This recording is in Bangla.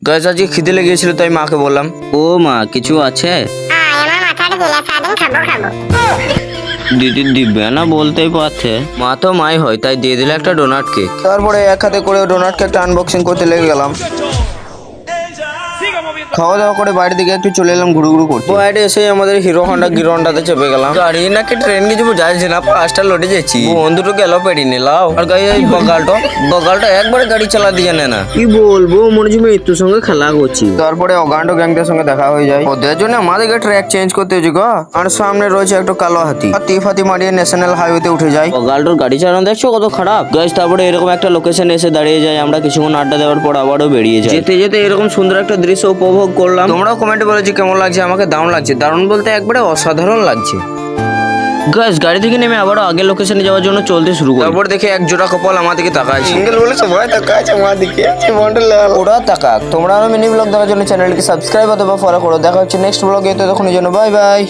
গাইস আজকে খিদে লেগেছিল তাই মাকে বললাম, ও মা কিছু আছে? আমার মাথাটা দিলে সারাদিন খাবো। দিদি দিবে না বলতেই পারছে। মা তো মাই হয় তাই দিয়ে দিলে একটা ডোনাট কেক। তারপরে এক হাতে করে ডোনাট কেকটা আনবক্সিং করতে লেগে গেলাম। খাওয়া দাওয়া করে বাইরের দিকে একটু চলে এলাম ঘুরু করতে। বাইরে এসে আমাদের হিরো হন্ডাতে চেপে গেলাম। গাড়ি নাকি ট্রেন কিছু যাচ্ছে না, পাঁচটা লোটে যাচ্ছি। বন্ধুটো গেল পেড়ি নিলাও। আর গাই এই বগালটা একবারে গাড়ি চালা দিয়ে নেয় না। কি বলবো, মনে হচ্ছে মৃত্যুর সঙ্গে খেলা করছি। তারপরে অগান্ড গ্যাংদের সঙ্গে দেখা হয়ে যায়। ওদের জন্য আমাদেরকে ট্র্যাক চেঞ্জ করতে হয়েছে গো। আর সামনে রয়েছে একটা কালো হাতি। হাতি মারিয়ে ন্যাশনাল হাইওয়েতে উঠে যায়। গালটোর গাড়ি চালানো দেখছো কত খারাপ গাইস। তারপরে এরকম একটা লোকেশন এসে দাঁড়িয়ে যায়। আমরা কিছুক্ষণ আড্ডা দেওয়ার পর আবারও বেরিয়ে যাই। যেতে যেতে এরকম সুন্দর একটা দৃশ্য উপভোগ করলাম। তোমরাও কমেন্টে বলেছি কেমন লাগছে। আমাকে দারুণ লাগছে, দারুণ বলতে একবারে অসাধারণ লাগছে। গাইস গাড়ি থেকে নেমে আবারও আগের লোকেশনে যাওয়ার জন্য চলতে শুরু করি। তারপর দেখে এক জোড়া কপাল আমার দিকে তাকায়। সিঙ্গেল বলে সবাই তাকাচ্ছে আমার দিকে। ওরা তাকাক। তোমরা আরো মিনি ব্লগ দেখার জন্য চ্যানেলটিকে সাবস্ক্রাইব অথবা ফলো করো। দেখা হচ্ছে নেক্সট ব্লগে। ততক্ষণের জন্য বাই বাই।